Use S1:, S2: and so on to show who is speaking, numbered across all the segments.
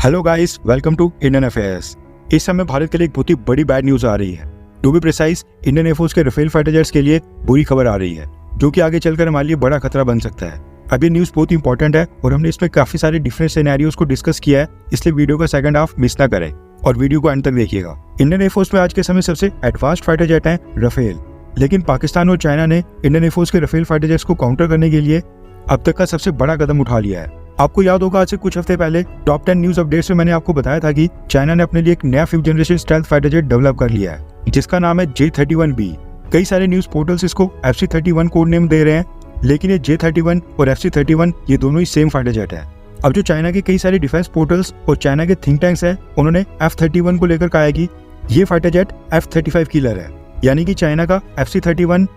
S1: Hello guys, welcome to Indian affairs. इस समय भारत के लिए एक बहुत ही बड़ी बैड न्यूज आ रही है। To be precise, Indian air force के राफेल फाइटर जेट्स के लिए बुरी खबर आ रही है, जो कि आगे चलकर हमारे लिए बड़ा खतरा बन सकता है। अब ये न्यूज बहुत इंपॉर्टेंट है और हमने इसमें काफी सारे डिफरेंट सिनेरियोज को डिस्कस किया है, इसलिए वीडियो का सेकंड हाफ मिस ना करें और वीडियो को एंड तक देखिएगा। इंडियन एयरफोर्स में आज के समय सबसे एडवांस्ड फाइटर जेट है राफेल, लेकिन पाकिस्तान और चाइना ने इंडियन एयरफोर्स के राफेल फाइटर जेट्स को काउंटर करने के लिए अब तक का सबसे बड़ा कदम उठा लिया है। आपको याद होगा, आज से कुछ हफ्ते पहले टॉप 10 न्यूज अपडेट्स में मैंने आपको बताया था कि चाइना ने अपने लिए एक नया 5th generation stealth fighter jet develop कर लिया है, जिसका नाम है J-31B। कई सारे न्यूज पोर्टल्स इसको FC-31 कोड नेम दे रहे हैं, लेकिन ये J-31 और FC-31 ये दोनों ही सेम फाइटर जेट है। अब जो चाइना के कई सारे डिफेंस पोर्टल्स और चाइना के थिंक टैंक्स है, उन्होंने F-31 को लेकर कहा है कि ये फाइटर जेट F-35 किलर है, यानी कि चाइना का FC-31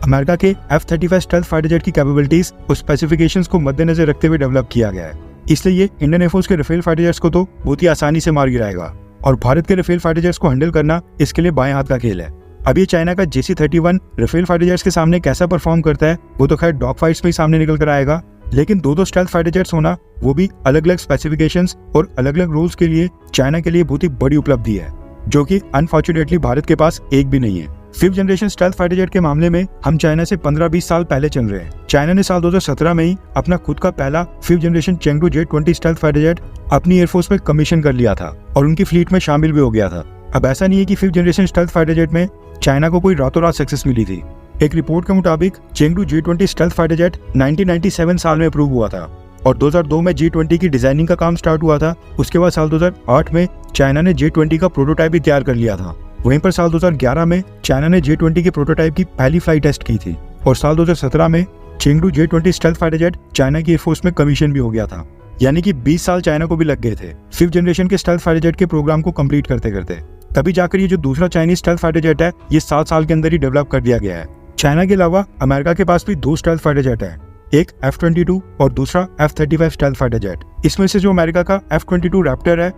S1: अमेरिका के F-35 स्टेल्थ फाइटर जेट की कैपेबिलिटीज और स्पेसिफिकेशंस को मद्देनजर रखते हुए डेवलप किया गया है। इसलिए ये इंडियन एयरफोर्स के राफेल फाइटर जेट्स को तो बहुत ही आसानी से मार गिराएगा, और भारत के राफेल फाइटर जेट्स को हैंडल करना इसके लिए बाएं हाथ का खेल है। अब ये चाइना का JC-31 राफेल फाइटर जेट्स के सामने कैसा परफॉर्म करता है, वो तो खैर डॉग फाइट्स में ही सामने निकल कर आएगा, लेकिन दो स्टेल्थ फाइटर जेट्स होना, वो भी अलग अलग स्पेसिफिकेशंस और अलग अलग रोल्स के लिए, चाइना के लिए बहुत ही बड़ी उपलब्धि है, जो कि अनफॉर्चुनेटली भारत के पास एक भी नहीं है। 5th generation stealth fighter jet के मामले में हम चाइना से 15-20 साल पहले चल रहे हैं। चाइना ने साल 2017 में ही अपना खुद का पहला 5th generation Chengdu J-20 stealth fighter jet अपनी एयरफोर्स में कमीशन कर लिया था और उनकी फ्लीट में शामिल भी हो गया था। अब ऐसा नहीं है कि 5th generation stealth fighter jet में चाइना को कोई रातों रात सक्सेस मिली थी। एक रिपोर्ट के मुताबिक Chengdu J-20 stealth fighter jet 1997 साल में अप्रूव हुआ था और 2002 में J-20 की डिजाइनिंग का काम स्टार्ट हुआ था। उसके बाद साल 2008 में चाइना ने J-20 का प्रोटोटाइप भी तैयार कर लिया था। वहीं पर साल 2011 में चाइना ने J-20 के प्रोटोटाइप की पहली फ्लाइट टेस्ट की थी और साल 2017 में Chengdu J-20 stealth fighter jet China की एयरफोर्स में कमीशन भी हो गया था, यानी कि 20 साल चाइना को भी लग गए थे 5th जनरेशन के स्टेल्थ फाइटर जेट के प्रोग्राम को कंप्लीट करते करते। तभी जाकर ये जो दूसरा चाइनीज स्टेल्थ फाइटर जेट है, ये 7 साल के अंदर ही डेवलप कर दिया गया है। चाइना के अलावा अमेरिका के पास भी 2 स्टेल्थ फाइटर जेट है, एक F-22 और दूसरा F-35 स्टेल्थ फाइटर जेट। इसमें से जो अमेरिका का F-22 रैप्टर है,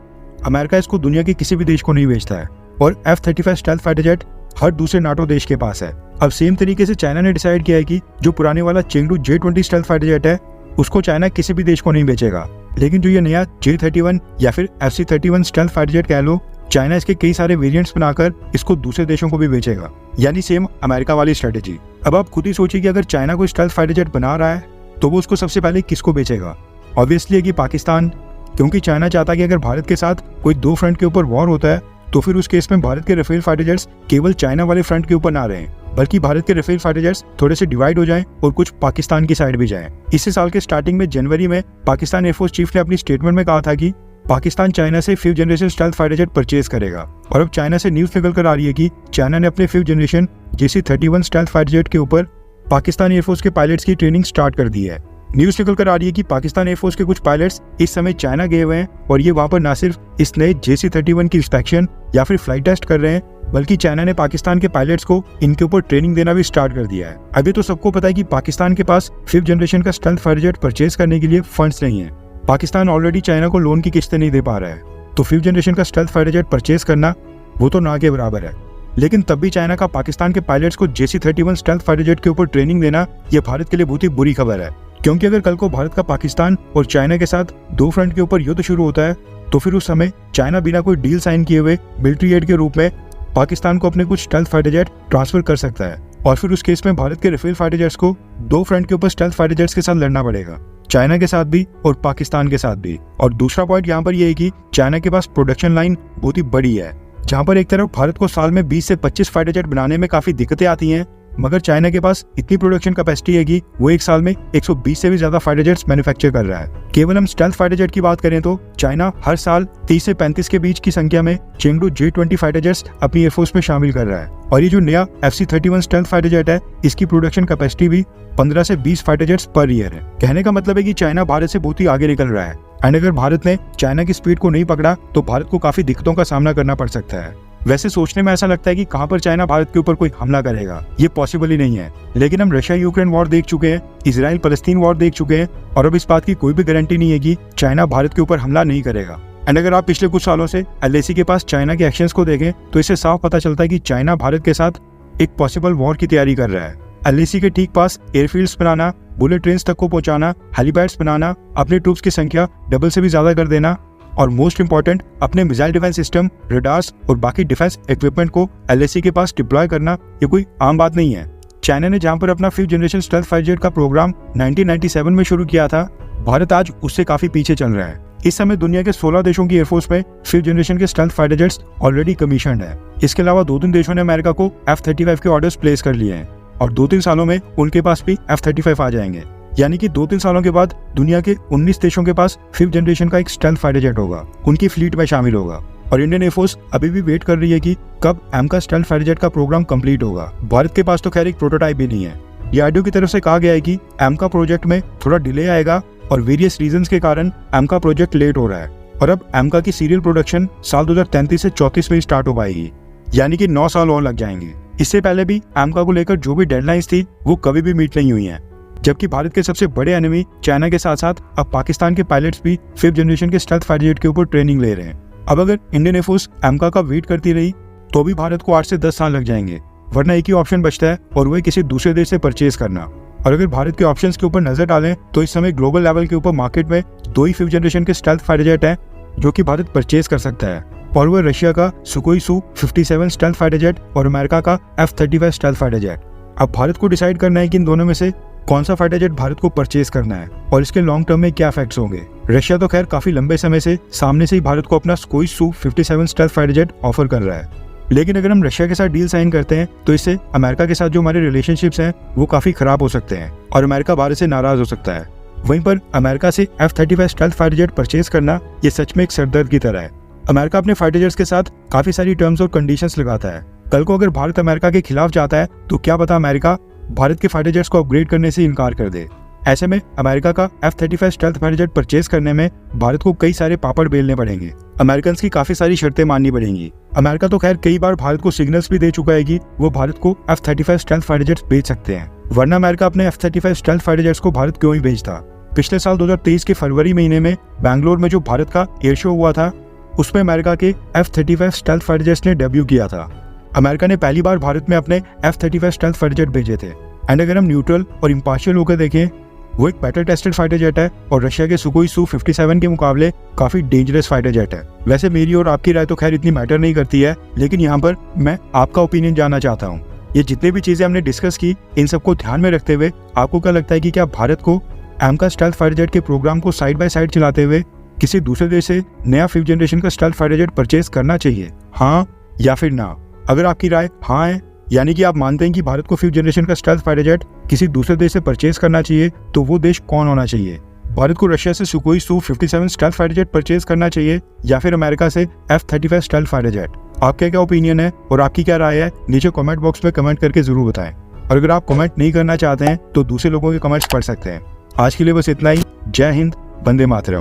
S1: अमेरिका इसको दुनिया के किसी भी देश को नहीं बेचता है, और F-35 स्टेल्थ फाइटर जेट हर दूसरे नाटो देश के पास है। अब सेम तरीके से चाइना ने डिसाइड किया है कि जो पुराने वाला Chengdu J-20 stealth fighter jet है, उसको चाइना किसी भी देश को नहीं बेचेगा, लेकिन जो ये नया J-31 या फिर FC-31 स्टेल्थ फाइटर जेट कह लो, चाइना इसके कई सारे वेरिएंट्स बनाकर इसको दूसरे देशों को भी बेचेगा, यानी सेम अमेरिका वाली स्ट्रेटेजी। अब आप खुद ही सोचिए कि अगर चाइना कोई स्टेल्थ फाइटर जेट बना रहा है, तो वो उसको सबसे पहले किसको बेचेगा? ऑब्वियसली है कि पाकिस्तान, क्योंकि चाइना चाहता है कि अगर भारत के साथ कोई 2 फ्रंट के ऊपर वॉर होता है, तो फिर उस केस में भारत के राफेल फाइटर जेट्स केवल चाइना वाले फ्रंट के ऊपर ना रहें, बल्कि भारत के राफेल फाइटर जेट्स थोड़े से डिवाइड हो जाएं और कुछ पाकिस्तान की साइड भी जाएं। इसी साल के स्टार्टिंग में जनवरी में पाकिस्तान एयरफोर्स चीफ ने अपनी स्टेटमेंट में कहा था कि पाकिस्तान चाइना से 5th generation stealth fighter jet purchase करेगा, और अब चाइना से न्यूज निकल कर आ रही है कि चाइना ने अपने 5th generation JC-31 stealth fighter jet के ऊपर पाकिस्तान एयरफोर्स के पायलट्स की ट्रेनिंग स्टार्ट कर दी है। न्यूज निकल कर आ रही है कि पाकिस्तान एयरफोर्स के कुछ पायलट्स इस समय चाइना गए हुए हैं और ये वहां पर न सिर्फ इस नए JC-31 की इंस्पेक्शन या फिर फ्लाइट टेस्ट कर रहे हैं, बल्कि चाइना ने पाकिस्तान के पायलट्स को इनके ऊपर ट्रेनिंग देना भी स्टार्ट कर दिया है। अभी तो सबको पता है कि पाकिस्तान के पास 5th जनरेशन का स्टेल्थ फाइटर जेट परचेज करने के लिए फंड्स नहीं है। पाकिस्तान ऑलरेडी चाइना को लोन की किस्तें नहीं दे पा रहा है, तो 5th जनरेशन का स्टेल्थ फाइटर जेट परचेज करना वो तो ना के बराबर है। लेकिन तब भी चाइना का पाकिस्तान के पायलट्स को JC-31 स्टेल्थ फाइटर जेट के ऊपर ट्रेनिंग देना, ये भारत के लिए बहुत ही बुरी खबर है, क्योंकि अगर कल को भारत का पाकिस्तान और चाइना के साथ 2 फ्रंट के ऊपर युद्ध शुरू होता है, तो फिर उस समय चाइना बिना कोई डील साइन किए हुए मिलिट्री एड के रूप में पाकिस्तान को अपने कुछ स्टेल्थ फाइटर जेट ट्रांसफर कर सकता है, और फिर उस केस में भारत के राफेल फाइटर जेट्स को 2 फ्रंट के ऊपर स्टेल्थ फाइटर जेट्स के साथ लड़ना पड़ेगा, चाइना के साथ भी और पाकिस्तान के साथ भी। और दूसरा पॉइंट यहाँ पर यह है कि चाइना के पास प्रोडक्शन लाइन बहुत ही बड़ी है, जहाँ पर एक तरफ भारत को साल में 20 से 25 फाइटर जेट बनाने में काफी दिक्कतें आती हैं, मगर चाइना के पास इतनी प्रोडक्शन कैपेसिटी है कि वो एक साल में 120 से भी ज्यादा फाइटर जेट्स मैन्युफैक्चर कर रहा है। केवल हम स्टेल्थ फाइटर जेट की बात करें तो चाइना हर साल 30 से 35 के बीच की संख्या में चेंगडू J-20 फाइटर जेट्स अपनी एयरफोर्स में शामिल कर रहा है, और ये जो नया FC-31 स्टेल्थ फाइटर जेट है, इसकी प्रोडक्शन कैपेसिटी भी 15 से 20 फाइटर जेट्स पर ईयर है। कहने का मतलब है कि चाइना भारत से बहुत ही आगे निकल रहा है, एंड अगर भारत ने चाइना की स्पीड को नहीं पकड़ा तो भारत को काफी दिक्कतों का सामना करना पड़ सकता है। वैसे सोचने में ऐसा लगता है कि कहां पर चाइना भारत के ऊपर कोई हमला करेगा, ये पॉसिबल ही नहीं है, लेकिन हम रशिया यूक्रेन वॉर देख चुके हैं, इजराइल फलस्तीन वॉर देख चुके हैं, और अब इस बात की कोई भी गारंटी नहीं है कि चाइना भारत के ऊपर हमला नहीं करेगा। एंड अगर आप पिछले कुछ सालों से LAC के पास चाइना के एक्शंस को देखें, तो इससे साफ पता चलता है कि चाइना भारत के साथ एक पॉसिबल वॉर की तैयारी कर रहा है। LAC के ठीक पास एयरफील्ड्स बनाना, बुलेट ट्रेन्स तक को पहुंचाना, हेलीपैड्स बनाना, अपने ट्रूप्स की संख्या डबल से भी ज्यादा कर देना, और मोस्ट इंपॉर्टेंट अपने मिसाइल डिफेंस सिस्टम, रडार्स और बाकी डिफेंस इक्विपमेंट को LAC के पास डिप्लॉय करना ये कोई आम बात नहीं है। चाइना ने जहां पर अपना 5th generation stealth fighter jet का प्रोग्राम 1997 में शुरू किया था, भारत आज उससे काफी पीछे चल रहा है। इस समय दुनिया के 16 देशों की एयरफोर्स में 5th जनरेशन के stealth fighter jets already commissioned है। इसके अलावा 2-3 देशों ने अमेरिका को F-35 के ऑर्डर्स प्लेस कर लिए हैं और 2-3 सालों में उनके पास भी F-35 आ जाएंगे। यानी कि 2-3 सालों के बाद दुनिया के 19 देशों के पास 5th जनरेशन का एक स्टेल्थ फाइटर जेट होगा, उनकी फ्लीट में शामिल होगा। और इंडियन एयरफोर्स अभी भी वेट कर रही है कि कब AMCA स्टेल्थ फाइटर जेट का प्रोग्राम कंप्लीट होगा। भारत के पास तो खैर एक प्रोटोटाइप भी नहीं है। DRDO की तरफ से कहा गया है कि AMCA प्रोजेक्ट में थोड़ा डिले आएगा और वेरियस रीजंस के कारण AMCA प्रोजेक्ट लेट हो रहा है और अब AMCA की सीरियल प्रोडक्शन साल 2033 से 34 में स्टार्ट हो पाएगी, यानी कि 9 साल और लग जाएंगे। इससे पहले भी AMCA को लेकर जो भी डेडलाइंस थी वो कभी भी मीट नहीं हुई हैं। जबकि भारत के सबसे बड़े एनिमी चाइना के साथ साथ अब पाकिस्तान के पायलट्स भी 5th जनरेशन के स्टेल्थ फाइटर जेट के ऊपर ट्रेनिंग ले रहे हैं। अब अगर इंडियन एयरफोर्स AMCA का वेट करती रही तो भी भारत को 8 से 10 साल लग जाएंगे, वरना एक ही ऑप्शन बचता है और वह किसी दूसरे देश से परचेज करना। और अगर भारत के ऑप्शंस के ऊपर नजर डालें तो इस समय ग्लोबल लेवल के ऊपर मार्केट में 2 ही 5th जनरेशन के स्टेल्थ फाइटर जेट हैं जो कि भारत परचेज कर सकता है, और वह रशिया का सुकोई Su-57 स्टेल्थ फाइटर जेट और अमेरिका का F-35 स्टेल्थ फाइटर जेट। अब भारत को डिसाइड करना है कि इन दोनों में से कौन सा फाइटर जेट भारत को परचेज करना है और इसके लॉन्ग टर्म में क्या इफेक्ट्स होंगे। रशिया तो खैर काफी लंबे समय से सामने से ही भारत को अपना सुकोई Su-57 stealth fighter jet offer कर रहा है, लेकिन अगर हम रशिया के साथ डील साइन करते हैं तो इससे अमेरिका के साथ जो हमारे रिलेशनशिप्स हैं वो काफी खराब हो सकते हैं और अमेरिका भारत से नाराज हो सकता है। वहीं पर अमेरिका से F-35 stealth fighter jet purchase करना ये सच में एक सरदर्द की तरह है। अमेरिका अपने फाइटर जेट्स के साथ काफी सारी टर्म्स और कंडीशंस लगाता है। कल को अगर भारत अमेरिका के खिलाफ जाता है तो क्या पता अमेरिका भारत के फाइटर जेट्स को अपग्रेड करने से इनकार कर दे। ऐसे में अमेरिका का F-35 stealth fighter jet purchase करने में भारत को कई सारे पापड़ बेलने पड़ेंगे। अमेरिकन की काफी सारी शर्तें माननी पड़ेंगी। अमेरिका तो खैर कई बार भारत को सिग्नल्स भी दे चुका है कि वो भारत को F-35 स्टेल्थ फाइटर जेट्स बेच सकते हैं, वरना अमेरिका अपने F-35 स्टेल्थ फाइटर जेट्स को भारत क्यों ही भेजता। पिछले साल 2023 के फरवरी महीने में बैंगलोर में जो भारत का एयर शो हुआ था उसमें अमेरिका के F-35 स्टेल्थ फाइटर जेट्स ने डेब्यू किया था। अमेरिका ने पहली बार भारत में अपने F-35 स्टेल्थ फाइटर जेट भेजे थे। एंड अगर हम न्यूट्रल और इम्पार्शियल होकर देखें, वो एक बैटल टेस्टेड फाइटर जेट है और रशिया के सुकोई Su-57 के मुकाबले काफी डेंजरस फाइटर जेट है। वैसे मेरी और आपकी राय तो खैर इतनी मैटर नहीं करती है, लेकिन यहाँ पर मैं आपका ओपिनियन जानना चाहता हूँ। ये जितने भी चीजें हमने डिस्कस की, इन सबको ध्यान में रखते हुए आपको क्या लगता है कि क्या भारत को AMCA स्टेल्थ फाइटर जेट के प्रोग्राम को साइड बाय साइड चलाते हुए किसी दूसरे देश से नया 5th जनरेशन का स्टेल्थ फाइटर जेट परचेज करना चाहिए, हाँ या फिर ना? अगर आपकी राय हाँ है, यानी कि आप मानते हैं कि भारत को 5th जनरेशन का स्टेल्थ फाइटर जेट किसी दूसरे देश से परचेज करना चाहिए, तो वो देश कौन होना चाहिए? भारत को रशिया से सुकोई Su-57 stealth fighter jet purchase करना चाहिए या फिर अमेरिका से F-35 स्टेल्थ फाइटर जेट? आपका क्या ओपिनियन है और आपकी क्या राय है, नीचे कमेंट बॉक्स में कमेंट करके जरूर बताएं। और अगर आप कमेंट नहीं करना चाहते हैं तो दूसरे लोगों के कमेंट्स पढ़ सकते हैं। आज के लिए बस इतना ही। जय हिंद, वंदे मातरम।